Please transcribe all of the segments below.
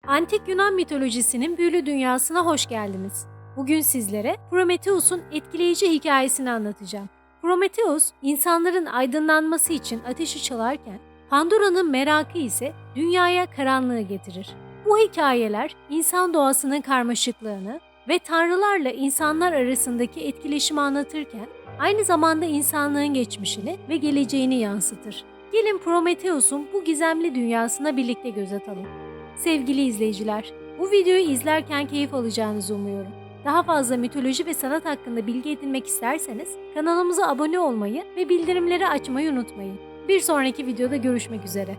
Antik Yunan mitolojisinin büyülü dünyasına hoş geldiniz. Bugün sizlere Prometheus'un etkileyici hikayesini anlatacağım. Prometheus, insanların aydınlanması için ateşi çalarken, Pandora'nın merakı ise dünyaya karanlığı getirir. Bu hikayeler insan doğasının karmaşıklığını ve tanrılarla insanlar arasındaki etkileşimi anlatırken, aynı zamanda insanlığın geçmişini ve geleceğini yansıtır. Gelin Prometheus'un bu gizemli dünyasına birlikte göz atalım. Sevgili izleyiciler, bu videoyu izlerken keyif alacağınızı umuyorum. Daha fazla mitoloji ve sanat hakkında bilgi edinmek isterseniz kanalımıza abone olmayı ve bildirimleri açmayı unutmayın. Bir sonraki videoda görüşmek üzere.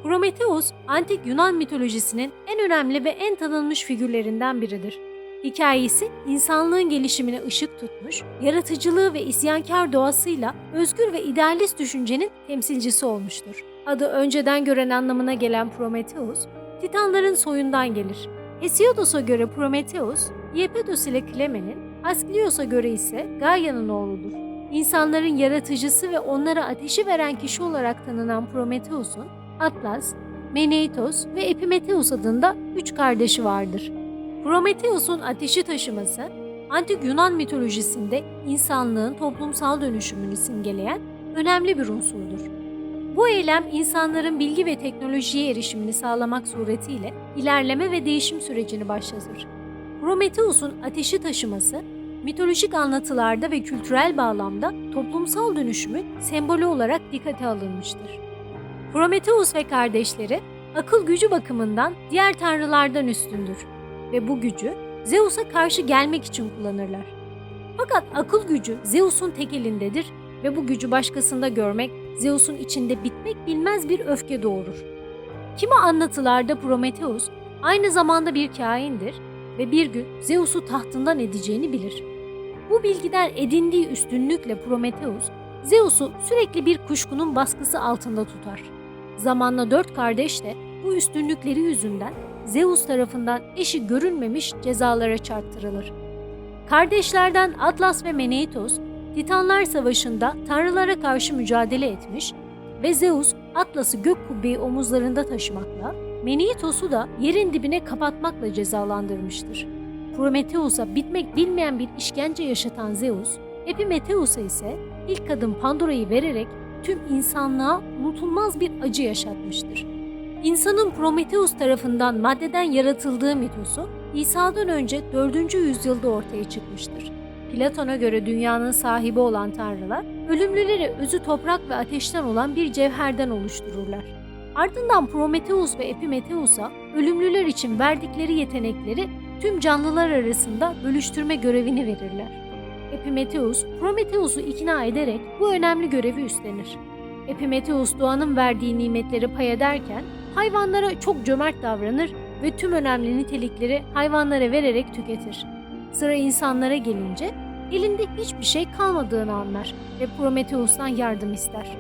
Prometheus, antik Yunan mitolojisinin en önemli ve en tanınmış figürlerinden biridir. Hikayesi, insanlığın gelişimine ışık tutmuş, yaratıcılığı ve isyankar doğasıyla özgür ve idealist düşüncenin temsilcisi olmuştur. Adı önceden gören anlamına gelen Prometheus, Titanların soyundan gelir. Hesiodos'a göre Prometheus, Iapetos ile Kleme'nin, Askleios'a göre ise Gaia'nın oğludur. İnsanların yaratıcısı ve onlara ateşi veren kişi olarak tanınan Prometheus'un, Atlas, Meneitos ve Epimetheus adında 3 kardeşi vardır. Prometheus'un ateşi taşıması, antik Yunan mitolojisinde insanlığın toplumsal dönüşümünü simgeleyen önemli bir unsurdur. Bu eylem insanların bilgi ve teknolojiye erişimini sağlamak suretiyle ilerleme ve değişim sürecini başlatır. Prometheus'un ateşi taşıması, mitolojik anlatılarda ve kültürel bağlamda toplumsal dönüşümün sembolü olarak dikkate alınmıştır. Prometheus ve kardeşleri akıl gücü bakımından diğer tanrılardan üstündür ve bu gücü Zeus'a karşı gelmek için kullanırlar. Fakat akıl gücü Zeus'un tek elindedir ve bu gücü başkasında görmek Zeus'un içinde bitmek bilmez bir öfke doğurur. Kimi anlatılarda Prometheus aynı zamanda bir kaindir ve bir gün Zeus'u tahtından edeceğini bilir. Bu bilgiden edindiği üstünlükle Prometheus, Zeus'u sürekli bir kuşkunun baskısı altında tutar. Zamanla 4 kardeş de bu üstünlükleri yüzünden Zeus tarafından eşi görülmemiş cezalara çarptırılır. Kardeşlerden Atlas ve Meneitos, Titanlar Savaşı'nda tanrılara karşı mücadele etmiş ve Zeus, Atlas'ı gök kubbeyi omuzlarında taşımakla, Meneitos'u da yerin dibine kapatmakla cezalandırmıştır. Prometheus'a bitmek bilmeyen bir işkence yaşatan Zeus, Epimetheus'a ise ilk kadın Pandora'yı vererek tüm insanlığa unutulmaz bir acı yaşatmıştır. İnsanın Prometheus tarafından maddeden yaratıldığı mitosu, İsa'dan önce 4. yüzyılda ortaya çıkmıştır. Platon'a göre dünyanın sahibi olan tanrılar, ölümlüleri özü toprak ve ateşten olan bir cevherden oluştururlar. Ardından Prometheus ve Epimetheus'a ölümlüler için verdikleri yetenekleri tüm canlılar arasında bölüştürme görevini verirler. Epimetheus, Prometheus'u ikna ederek bu önemli görevi üstlenir. Epimetheus doğanın verdiği nimetleri pay ederken hayvanlara çok cömert davranır ve tüm önemli nitelikleri hayvanlara vererek tüketir. Sıra insanlara gelince elinde hiçbir şey kalmadığını anlar ve Prometheus'tan yardım ister.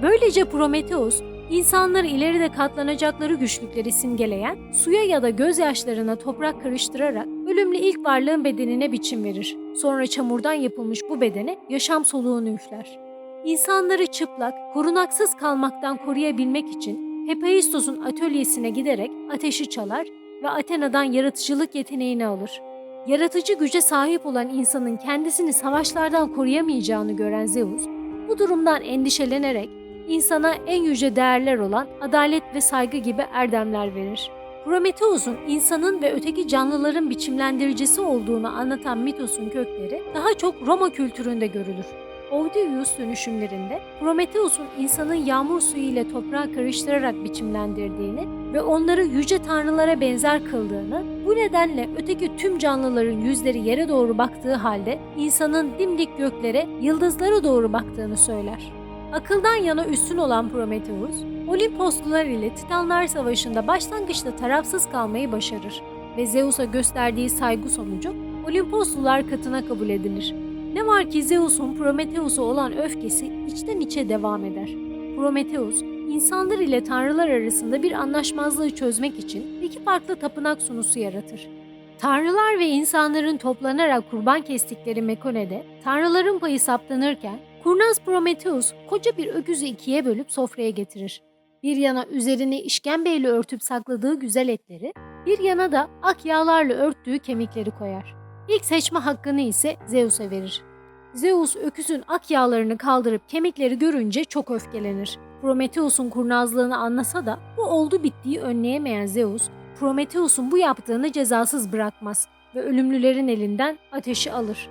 Böylece Prometheus, insanları ileride katlanacakları güçlükleri simgeleyen suya ya da gözyaşlarına toprak karıştırarak ölümlü ilk varlığın bedenine biçim verir. Sonra çamurdan yapılmış bu bedene yaşam soluğunu üfler. İnsanları çıplak, korunaksız kalmaktan koruyabilmek için Hephaistos'un atölyesine giderek ateşi çalar ve Athena'dan yaratıcılık yeteneğini alır. Yaratıcı güce sahip olan insanın kendisini savaşlardan koruyamayacağını gören Zeus, bu durumdan endişelenerek insana en yüce değerler olan adalet ve saygı gibi erdemler verir. Prometheus'un insanın ve öteki canlıların biçimlendiricisi olduğunu anlatan mitosun kökleri daha çok Roma kültüründe görülür. Ovidius dönüşümlerinde Prometheus'un insanın yağmur suyu ile toprağı karıştırarak biçimlendirdiğini ve onları yüce tanrılara benzer kıldığını, bu nedenle öteki tüm canlıların yüzleri yere doğru baktığı halde insanın dimdik göklere, yıldızlara doğru baktığını söyler. Akıldan yana üstün olan Prometheus, Olimposlular ile Titanlar Savaşı'nda başlangıçta tarafsız kalmayı başarır ve Zeus'a gösterdiği saygı sonucu Olimposlular katına kabul edilir. Ne var ki Zeus'un Prometheus'a olan öfkesi içten içe devam eder. Prometheus, insanlar ile tanrılar arasında bir anlaşmazlığı çözmek için 2 farklı tapınak sunusu yaratır. Tanrılar ve insanların toplanarak kurban kestikleri Mekone'de tanrıların payı saptanırken, kurnaz Prometheus koca bir öküzü 2'ye bölüp sofraya getirir. Bir yana üzerini işkembeyle örtüp sakladığı güzel etleri, Bir yana da ak yağlarla örttüğü kemikleri koyar. İlk seçme hakkını ise Zeus'a verir. Zeus öküzün ak yağlarını kaldırıp kemikleri görünce çok öfkelenir. Prometheus'un kurnazlığını anlasa da bu oldu bittiği önleyemeyen Zeus, Prometheus'un bu yaptığını cezasız bırakmaz ve ölümlülerin elinden ateşi alır.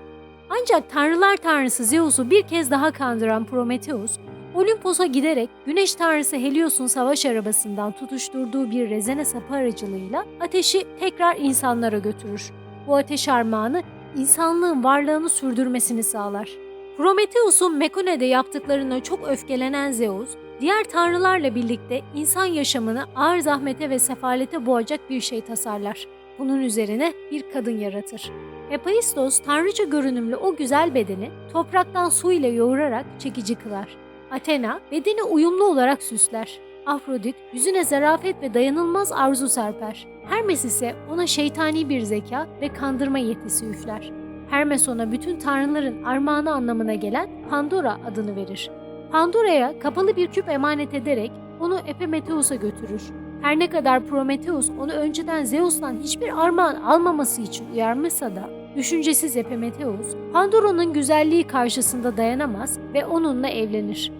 Ancak tanrılar tanrısı Zeus'u bir kez daha kandıran Prometheus, Olimpos'a giderek güneş tanrısı Helios'un savaş arabasından tutuşturduğu bir rezene sapı aracılığıyla ateşi tekrar insanlara götürür. Bu ateş armağanı insanlığın varlığını sürdürmesini sağlar. Prometheus'un Mekone'de yaptıklarına çok öfkelenen Zeus, diğer tanrılarla birlikte insan yaşamını ağır zahmete ve sefalete boğacak bir şey tasarlar. Bunun üzerine bir kadın yaratır. Hephaistos tanrıça görünümlü o güzel bedeni topraktan su ile yoğurarak çekici kılar. Athena bedeni uyumlu olarak süsler. Afrodit yüzüne zarafet ve dayanılmaz arzu serper. Hermes ise ona şeytani bir zeka ve kandırma yetisi üfler. Hermes ona bütün tanrıların armağanı anlamına gelen Pandora adını verir. Pandora'ya kapalı bir küp emanet ederek onu Epimetheus'a götürür. Her ne kadar Prometheus onu önceden Zeus'tan hiçbir armağan almaması için uyarmışsa da düşüncesiz Epimetheus, Pandora'nın güzelliği karşısında dayanamaz ve onunla evlenir.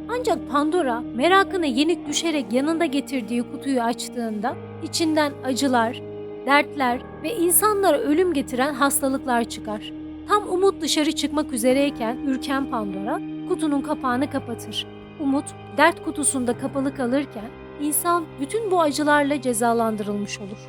Ancak Pandora merakına yenik düşerek yanında getirdiği kutuyu açtığında içinden acılar, dertler ve insanlara ölüm getiren hastalıklar çıkar. Tam Umut dışarı çıkmak üzereyken ürken Pandora kutunun kapağını kapatır. Umut dert kutusunda kapalı kalırken insan bütün bu acılarla cezalandırılmış olur.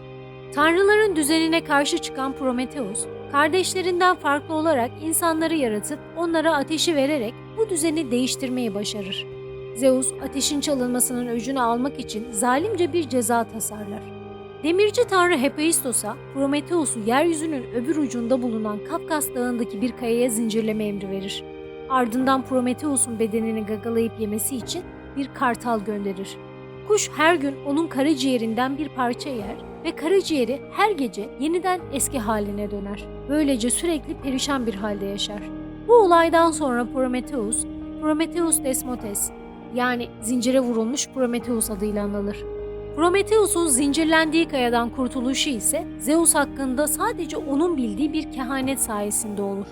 Tanrıların düzenine karşı çıkan Prometheus, kardeşlerinden farklı olarak insanları yaratıp onlara ateşi vererek bu düzeni değiştirmeyi başarır. Zeus, ateşin çalınmasının öcünü almak için zalimce bir ceza tasarlar. Demirci tanrı Hephaistos'a Prometheus'u yeryüzünün öbür ucunda bulunan Kafkas Dağı'ndaki bir kayaya zincirleme emri verir. Ardından Prometheus'un bedenini gagalayıp yemesi için bir kartal gönderir. Kuş her gün onun karaciğerinden bir parça yer ve karaciğeri her gece yeniden eski haline döner. Böylece sürekli perişan bir halde yaşar. Bu olaydan sonra Prometheus Desmotes, yani zincire vurulmuş Prometheus adıyla anılır. Prometheus'un zincirlendiği kayadan kurtuluşu ise Zeus hakkında sadece onun bildiği bir kehanet sayesinde olur.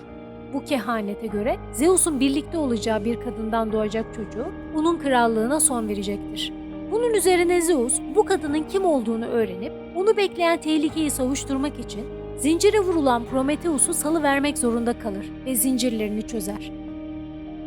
Bu kehanete göre Zeus'un birlikte olacağı bir kadından doğacak çocuğu onun krallığına son verecektir. Bunun üzerine Zeus bu kadının kim olduğunu öğrenip onu bekleyen tehlikeyi savuşturmak için zincire vurulan Prometheus'u salıvermek zorunda kalır ve zincirlerini çözer.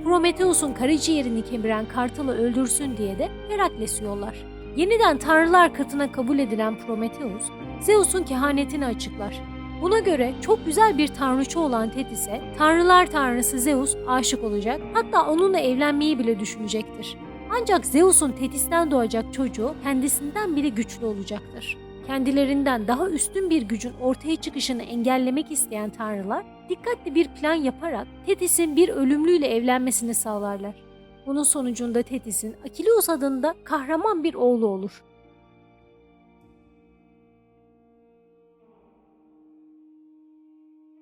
Prometheus'un karaciğerini kemiren kartalı öldürsün diye de Herakles'i yollar. Yeniden tanrılar katına kabul edilen Prometheus, Zeus'un kehanetini açıklar. Buna göre çok güzel bir tanrıçı olan Thetis'e tanrılar tanrısı Zeus aşık olacak, hatta onunla evlenmeyi bile düşünecektir. Ancak Zeus'un Thetis'ten doğacak çocuğu kendisinden bile güçlü olacaktır. Kendilerinden daha üstün bir gücün ortaya çıkışını engellemek isteyen tanrılar dikkatli bir plan yaparak Thetis'in bir ölümlüyle evlenmesini sağlarlar. Bunun sonucunda Thetis'in Akileus adında kahraman bir oğlu olur.